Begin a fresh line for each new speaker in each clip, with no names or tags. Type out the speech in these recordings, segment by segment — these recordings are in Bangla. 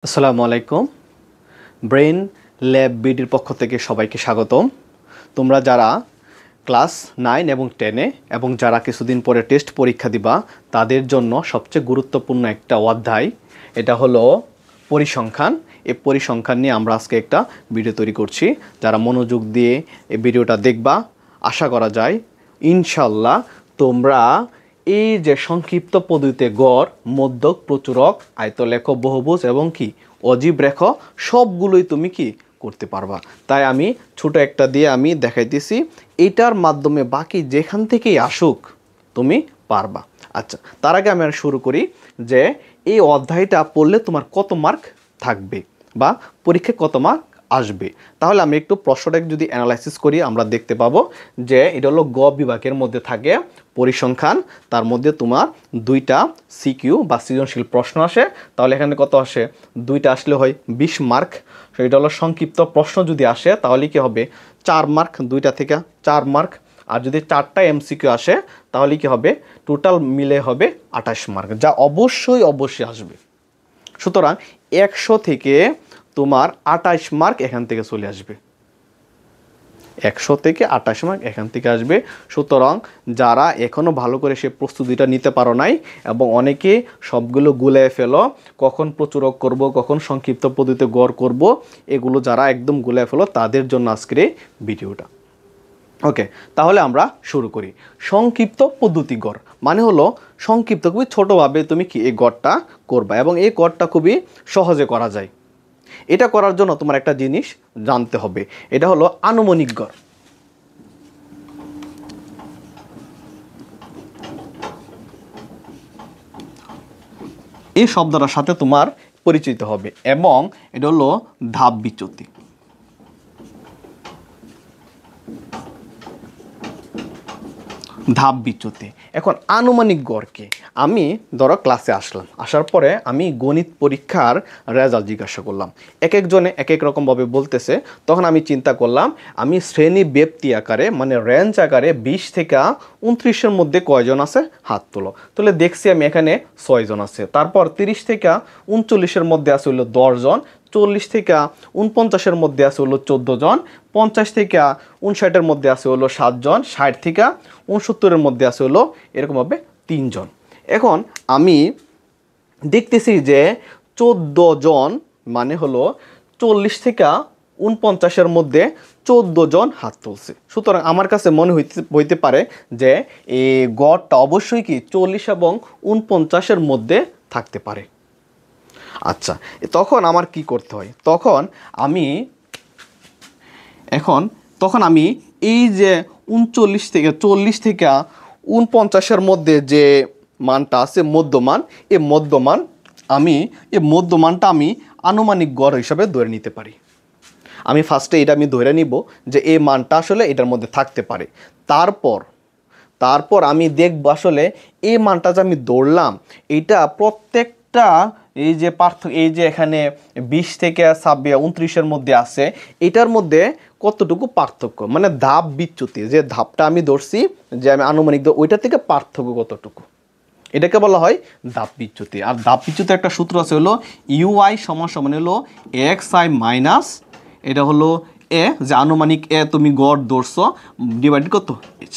আসসালামু আলাইকুম। ব্রেন ল্যাব বিডির পক্ষ থেকে সবাইকে স্বাগতম। তোমরা যারা ক্লাস 9 এবং 10-এ এবং যারা কিছুদিন পরে টেস্ট পরীক্ষা দিবা তাদের জন্য সবচেয়ে গুরুত্বপূর্ণ একটা অধ্যায়, এটা হলো পরিসংখ্যান। এই পরিসংখ্যান নিয়ে আমরা আজকে একটা ভিডিও তৈরি করছি। যারা মনোযোগ দিয়ে এই ভিডিওটা দেখবা, আশা করা যায় ইনশাল্লাহ তোমরা এই যে সংক্ষিপ্ত পদ্ধতিতে গড়, মধ্যক, প্রচুরক, আয়তলেখ, বহুভুজ এবং কি অজীব রেখ সবগুলোই তুমি কি করতে পারবা। তাই আমি ছোট একটা দিয়ে আমি দেখাইতেছি, এটার মাধ্যমে বাকি যেখান থেকেই আসুক তুমি পারবা। আচ্ছা, তার আগে আমি শুরু করি যে এই অধ্যায়টা পড়লে তোমার কত মার্ক থাকবে বা পরীক্ষায় কত মার্ক আসবে। তাহলে আমি একটু প্রশ্নটা যদি অ্যানালাইসিস করি, আমরা দেখতে পাবো যে এটা হলো গ বিভাগের মধ্যে থাকে পরিসংখ্যান। তার মধ্যে তোমার 2টা সিকিউ বা সৃজনশীল প্রশ্ন আসে। তাহলে এখানে কত আসে? 2টা আসলে হয় 20 মার্ক। এটা হলো সংক্ষিপ্ত প্রশ্ন যদি আসে তাহলে কি হবে? 4 মার্ক, 2টা থেকে 4 মার্ক। আর যদি 4টা এমসিকিউ আসে তাহলে কি হবে? টোটাল মিলে হবে 28 মার্ক, যা অবশ্যই আসবে। সুতরাং 100 থেকে তোমার 28 মার্ক এখান থেকে চলে আসবে। 100 থেকে 28 মার্ক এখান থেকে আসবে। সুতরাং যারা এখনও ভালো করে সে প্রস্তুতিটা নিতে পারো নাই এবং অনেকে সবগুলো গুলিয়ে ফেলো, কখন প্রচুরক করব, কখন সংক্ষিপ্ত পদ্ধতিতে গড় করব, এগুলো যারা একদম গুলিয়ে ফেলো তাদের জন্য আজকের এই ভিডিওটা। ওকে, তাহলে আমরা শুরু করি। সংক্ষিপ্ত পদ্ধতি গড় মানে হলো সংক্ষিপ্ত, খুবই ছোটোভাবে তুমি কি এই গড়টা করবা এবং এই গড়টা খুবই সহজে করা যায়। এটা করার জন্য তোমার একটা জিনিস জানতে হবে, এটা হলো আনুমানিক গড়। এই শব্দটার সাথে তোমার পরিচিত হবে এবং এটা হলো ধাপ বিচ্যুতি। ধাপ বিচ্যুতি। এখন আনুমানিক গড়কে আমি ধরো ক্লাসে আসলাম, আসার পরে আমি গণিত পরীক্ষার রেজাল্ট জিজ্ঞাসা করলাম, এক একজনে এক এক রকমভাবে বলতেছে। তখন আমি চিন্তা করলাম আমি শ্রেণী ব্যক্তি আকারে মানে রেঞ্জ আকারে 20 থেকে 29-এর মধ্যে কয়জন আছে হাত তোলো। তাহলে দেখছি আমি এখানে 6 জন আছে। তারপর 30 থেকে 39-এর মধ্যে আছে হলো 10 জন, 40 থেকে 49-এর মধ্যে আছে হলো 14 জন, 50 থেকে 59-এর মধ্যে আছে হলো 7 জন, 60 থেকে 69-এর মধ্যে আছে হলো এরকমভাবে 3 জন। এখন আমি দেখতেছি যে 14 জন মানে হলো 40 থেকে 49-এর মধ্যে 14 জন হাত তুলছে। সুতরাং আমার কাছে মনে হইতে পারে যে এই গড়টা অবশ্যই কি 40 এবং 49-এর মধ্যে থাকতে পারে। আচ্ছা, তখন আমার কি করতে হয়? তখন আমি এই যে 39 থেকে 40 থেকে 49-এর মধ্যে যে মানটা আছে মধ্যমান, এই মধ্যমানটা আমি আনুমানিক গড় হিসাবে ধরে নিতে পারি। আমি ফার্স্টে এটা আমি ধরে নিব যে এই মানটা আসলে এটার মধ্যে থাকতে পারে। তারপর আমি দেখব আসলে এই মানটা যে আমি ধরলাম এটা প্রত্যেকটা এই যে এই যে এখানে 20 থেকে 29-এর মধ্যে আছে, এটার মধ্যে কতটুকু পার্থক্য, মানে ধাপ বিচ্যুতি, যে ধাপটা আমি ধরছি যে আমি আনুমানিক ওইটা থেকে পার্থক্য কতটুকু, এটাকে বলা হয় ধাপ বিচ্যুতি। আর ধাপ বিচ্যুতি একটা সূত্র আছে হলো ইউআই সমান হলো xi মাইনাস এটা হলো এ, যে আনুমানিক এ তুমি গড় ধরছো ডিভাইড কত এইচ।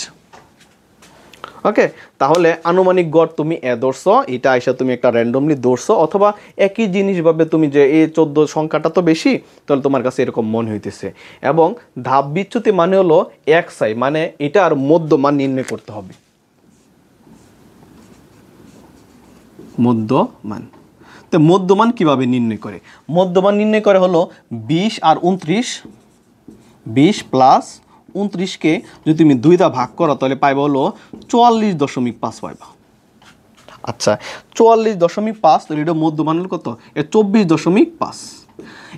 ওকে, তাহলে আনুমানিক গড় তুমি এ ধরছো, এটা আইসা তুমি একটা র্যান্ডমলি ধরছো, অথবা একই জিনিসভাবে তুমি যে এই 14 সংখ্যাটা তো বেশি, তাহলে তোমার কাছে এরকম মনে হইতেছে। এবং ধাপ বিচ্যুতি মানে হলো xi, মানে এটার মধ্যমান নির্ণয় করতে হবে। মধ্যমান, তো মধ্যমান কিভাবে নির্ণয় করে? মধ্যমান নির্ণয় করে হলো 20 আর 29, 20 প্লাস 29-কে যদি তুমি 2 দা ভাগ করো তাহলে পাইবা হলো 44.5 পাইবা। আচ্ছা, 44.5, তাহলে এটা মধ্যমান হলো কত? 24.5।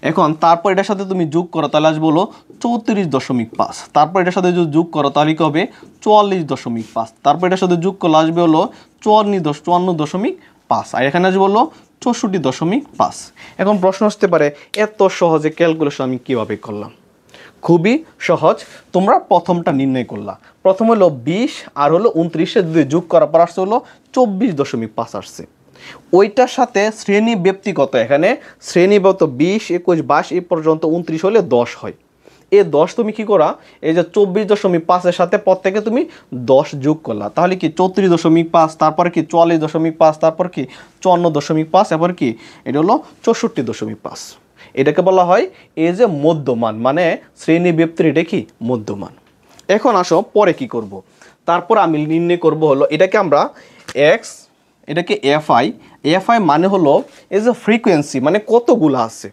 এখন তারপর এটার সাথে তুমি যোগ করো তাহলে আসবে হলো 34.5। তারপর এটার সাথে যদি যোগ করো তাহলে কি হবে? 44.5। তারপর এটার সাথে যোগ করলে আসবে হলো 54.5। আর এখানে আসবে হলো 64.5। এখন প্রশ্ন আসতে পারে এত সহজে ক্যালকুলেশন আমি কিভাবে করলাম? খুবই সহজ, তোমরা প্রথমটা নির্ণয় করলা। প্রথম হলো 20 আর হলো 29-এর যদি যোগ করার পর আসছে হলো 24.5 আসছে। ওইটার সাথে শ্রেণী ব্যক্তি কত, এখানে শ্রেণী ব্যক্ত 20, 21, 22 এই পর্যন্ত 29 হলে 10 হয়। এই 10 তুমি কি করা, এই যে 24.5 সাথে প্রত্যেকে তুমি 10 যোগ করলা, তাহলে কি 34.5, তারপর কি 44.5, তারপর কি 54.5, এরপর কি এটা হলো 64.5। এটাকে বলা হয় এই যে মধ্যমান, মানে শ্রেণী ব্যক্তির এটা কি মধ্যমান। এখন আসো পরে কি করব, তারপর আমি নির্ণয় করব হলো এটাকে আমরা এক্স, এটাকে এফআই। এফআই মানে হলো এই যে ফ্রিকোয়েন্সি, মানে কতগুলো আছে।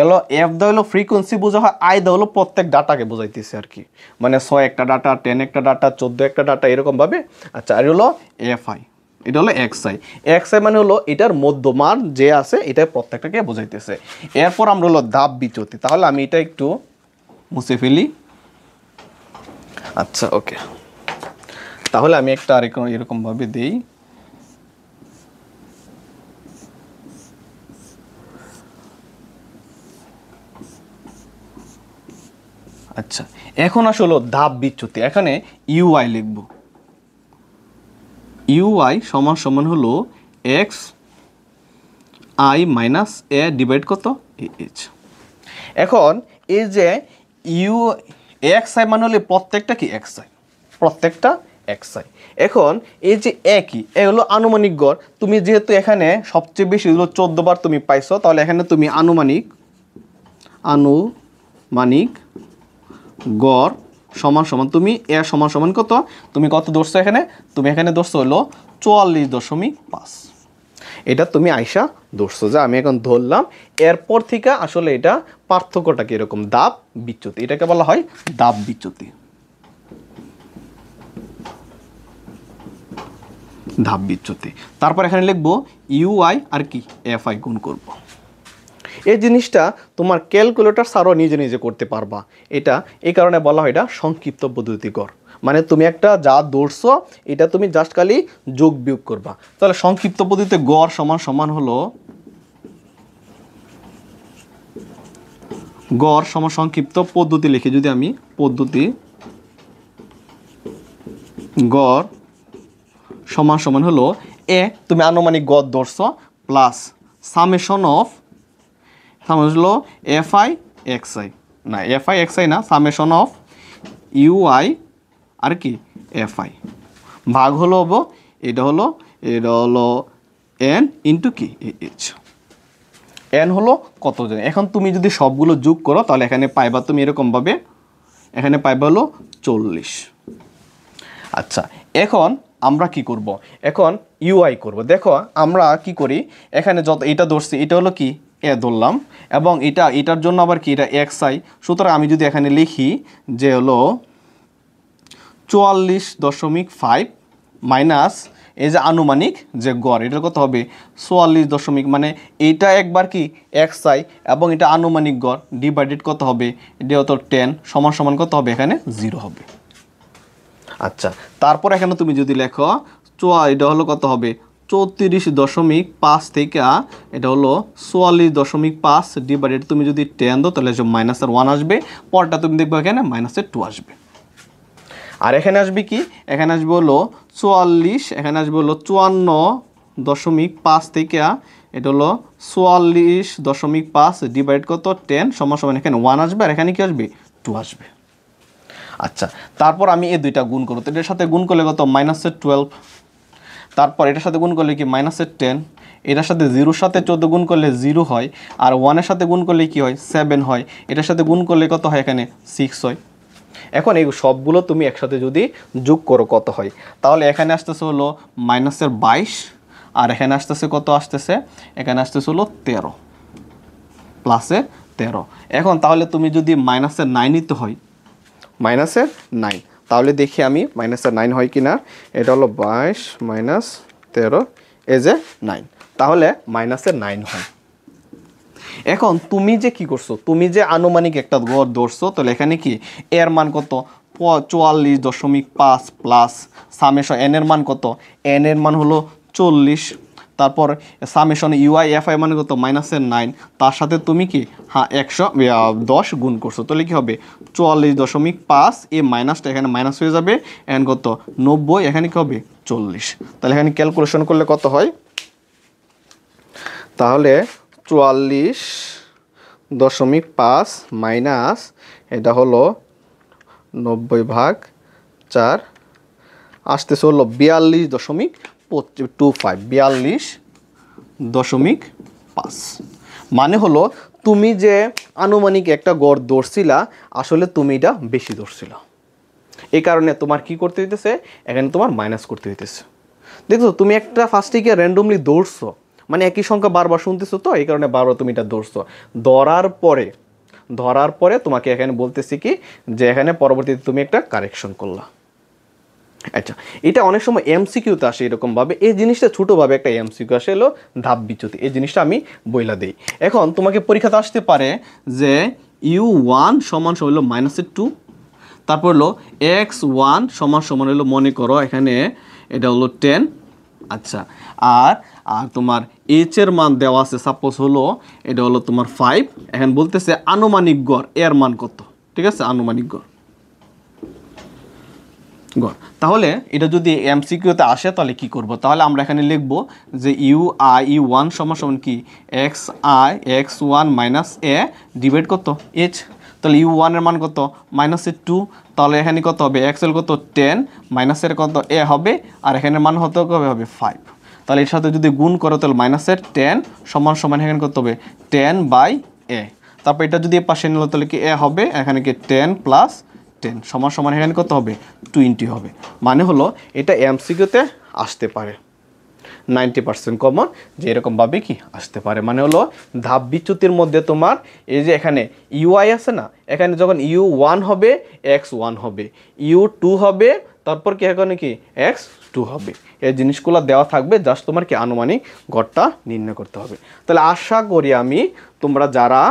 এলো এফ দা হলো ফ্রিকোয়েন্সি বোঝা হয়, আই দা হলো প্রত্যেক ডাটাকে বোঝাইতেছে আর কি, মানে 6 একটা ডাটা, 10 একটা ডাটা, 14 একটা ডাটা, এরকমভাবে। আচ্ছা, আর হলো এফআই, এটা হলো এক্সআই। এক্সআই মানে হলো এটার মধ্যমান যে আছে এটা প্রত্যেকটাকে বোঝাইতেছে। এরপর আমরা হলো ধাপ বিচ্যুতি, তাহলে আমি এটা একটু মুছে ফেলি। আচ্ছা ওকে, তাহলে আমি একটা এরকমভাবে দিই। আচ্ছা, এখন আসলে ধাপ বিচ্যুতি, এখানে ইউআই লিখব। ইউআই সমান সমান হলো x I minus A divide কত এইচ। এখন এই যে ইউ এক্স আই মানে হলে প্রত্যেকটা কি এক্স আই, প্রত্যেকটা এক্স আই। এখন এই যে একই এ হলো আনুমানিক গড়, তুমি যেহেতু এখানে সবচেয়ে বেশি হলো 14 বার তুমি পাইছো, তাহলে এখানে তুমি আনুমানিক গড় সমান সমান তুমি এর সমান সমান কত, তুমি কত ধরছো এখানে, তুমি এখানে ধরছো হলো 44.5। এটা তুমি আইসা ধরছো যে আমি এখন ধরলাম। এরপর থেকে আসলে এটা পার্থক্যটা কিরকম, দাব বিচ্যুতি, এটাকে বলা হয় দাব বিচ্যুতি, ধাপ বিচ্যুতি। তারপর এখানে লিখবো ইউআই আর কি এফআই গুণ করব। এই জিনিসটা তোমার ক্যালকুলেটর ছাড়াও নিজে নিজে করতে পারবা। এটা এই কারণে বলা হয় এটা সংক্ষিপ্ত পদ্ধতি গড়, মানে তুমি একটা যা ধরছো এটা তুমি জাস্ট খালি যোগ বিয়োগ করবা। তাহলে সংক্ষিপ্ত পদ্ধতিতে গড় সমান সমান হলো গড় সমান সংক্ষিপ্ত পদ্ধতি লিখে যদি আমি পদ্ধতি গড় সমান সমান হলো এ, তুমি আনুমানিক গড় ধরছো প্লাস সামেশন অফ, হলো এফআই এক্সআই, না এফআই এক্সআই না, সামেশন অফ ইউআই আর কি এফআই ভাগ হলো এটা হলো এন ইন্টু কি এইচ। এন হলো কত জন। এখন তুমি যদি সবগুলো যোগ করো তাহলে এখানে পাইবা তুমি এরকমভাবে, এখানে পাইবা হলো 40। আচ্ছা, এখন আমরা কি করব, এখন ইউআই করব। দেখো আমরা কি করি, এখানে যত এটা ধরছি এটা হলো কি এ ধরলাম, এবং এটার জন্য আবার কি এটা এক্সআই। সুতরাং আমি যদি এখানে লিখি যে হলো 44.5 মাইনাস এই যে আনুমানিক যে গড়, এটার কত হবে 44 মানে এইটা একবার কি এক্সআই এবং এটা আনুমানিক গড় ডিভাইডেড কত হবে, এটা হতো 10 সমান সমান কত হবে, এখানে 0 হবে। আচ্ছা, তারপর এখানে তুমি যদি লেখো এটা হলো কত হবে 34.5 থেকে এটা হলো 44.5 ডিভাইডেড তুমি যদি 10 দাও তাহলে মাইনাসের 1 আসবে, পরটা তুমি দেখবে এখানে মাইনাসের 2 আসবে। আর এখানে আসবে কি, এখানে আসবে হলো 44, এখানে আসবে হলো 54.5 থেকে এটা হলো 44.5 ডিভাইড কত 10 সমান সমান এখানে 1 আসবে, আর এখানে কি আসবে 2 আসবে। আচ্ছা, তারপর আমি এই দুইটা গুণ করব, তো এটার সাথে গুণ করলে কত মাইনাসের 12, তারপর এটার সাথে গুণ করলে কি মাইনাসের 10, এটার সাথে 0-র সাথে 14 গুণ করলে 0 হয়, আর 1-এর সাথে গুণ করলে কি হয় 7 হয়, এটার সাথে গুণ করলে কত হয় এখানে 6 হয়। এখন এই সবগুলো তুমি একসাথে যদি যোগ করো কত হয়, তাহলে এখানে আসতেছে হলো মাইনাসের 22, আর এখানে আসতেছে কত আসতেছে, এখানে আসতেছে হলো 13 প্লাসের 13। এখন তাহলে তুমি যদি মাইনাসের 9 নিতে হয়, মাইনাসের 9, তাহলে দেখি আমি মাইনাসের 9 হয় কি না। এটা হলো 22 মাইনাস 13 এই যে 9, তাহলে মাইনাসের 9 হয়। এখন তুমি যে কি করছো, তুমি যে আনুমানিক একটা গড় ধরছো, তাহলে এখানে কি এর মান কত 44.5 প্লাস সামেশন এন এর মান কত, এন এর মান হলো 40, তারপর সামেশন ইউআই এফআই মানে কত মাইনাসের 9, তার সাথে তুমি কি 110 গুণ করছো, তাহলে কি হবে 44.5, এই মাইনাসটা এখানে মাইনাস হয়ে যাবে, এন কত 90, এখানে কি হবে 40। তাহলে এখানে ক্যালকুলেশন করলে কত হয় তাহলে 44.5 মাইনাস এটা হলো 90/4 আসতেছে হলো 42.25 মানে হলো তুমি যে আনুমানিক একটা গড় ধরছিলা আসলে তুমি এটা বেশি ধরছিলা, এই কারণে তোমার কি করতে হইতেছে, এখানে তোমার মাইনাস করতে হইতেছে। দেখছো তুমি একটা ফার্স্টে গিয়ে র্যান্ডমলি দৌড়ছো, মানে একই সংখ্যা বারবার শুনতেছো, তো এই কারণে বারবার তুমি এটা দৌড়ছো। ধরার পরে তোমাকে এখানে বলতেছি কি যে এখানে পরবর্তীতে তুমি একটা কারেকশন করলা। আচ্ছা, এটা অনেক সময় এমসিকিউতে আসে এরকমভাবে, এই জিনিসটা ছোটোভাবে একটা এমসিকিউ আসে হলো ধাপ বিচ্যুতি, এই জিনিসটা আমি বইলা দিই। এখন তোমাকে পরীক্ষাতে আসতে পারে যে u1 সমান হলো -2, তারপর হলো x1 সমান হলো মনে করো এখানে এটা হলো 10। আচ্ছা, আর তোমার এইচ এর মান দেওয়া আছে, সাপোজ হলো এটা হলো তোমার 5। এখন বলতেছে আনুমানিক গড় এর মান কত, ঠিক আছে, আনুমানিক গড়। তাহলে এটা যদি এমসিকিউতে আসে তাহলে কি করব, তাহলে আমরা এখানে লিখব যে u1 সমান কি x1 মাইনাস এ ডিভাইড কত h। তাহলে u1 এর মান কত -2, তাহলে এখানে কত হবে x এর কত 10 মাইনাসের কত a হবে, আর এখানে মান কবে হবে 5। তাহলে এর সাথে যদি গুণ করো তাহলে মাইনাসের 10 সমান এখানে কত হবে 10/a। তারপর এটা যদি পাশে নিল তাহলে কি a হবে, এখানে কি 10 + 10 সমান এখানে কত হবে 20 হবে। মানে হলো এটা এমসিকিউতে আসতে পারে 90% কমন, যে এরকমভাবে কি আসতে পারে। মানে হলো ধাপ বিচ্যুতির মধ্যে তোমার এই যে এখানে ইউআই আছে না, এখানে যখন u1 হবে x1 হবে, u2 হবে, তারপর কি এখানে কি x2 হবে, এই জিনিসগুলো দেওয়া থাকবে, জাস্ট তোমার কি আনুমানিক গড়টা নির্ণয় করতে হবে। তাহলে আশা করি আমি তোমরা যারা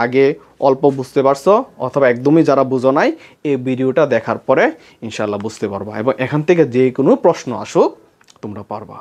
আগে অল্প বুঝতে পারছো অথবা একদমই যারা বুঝো নাই, এই ভিডিওটা দেখার পরে ইনশাল্লাহ বুঝতে পারবা, এবং এখান থেকে যে কোনো প্রশ্ন আসুক তোমরা পারবা।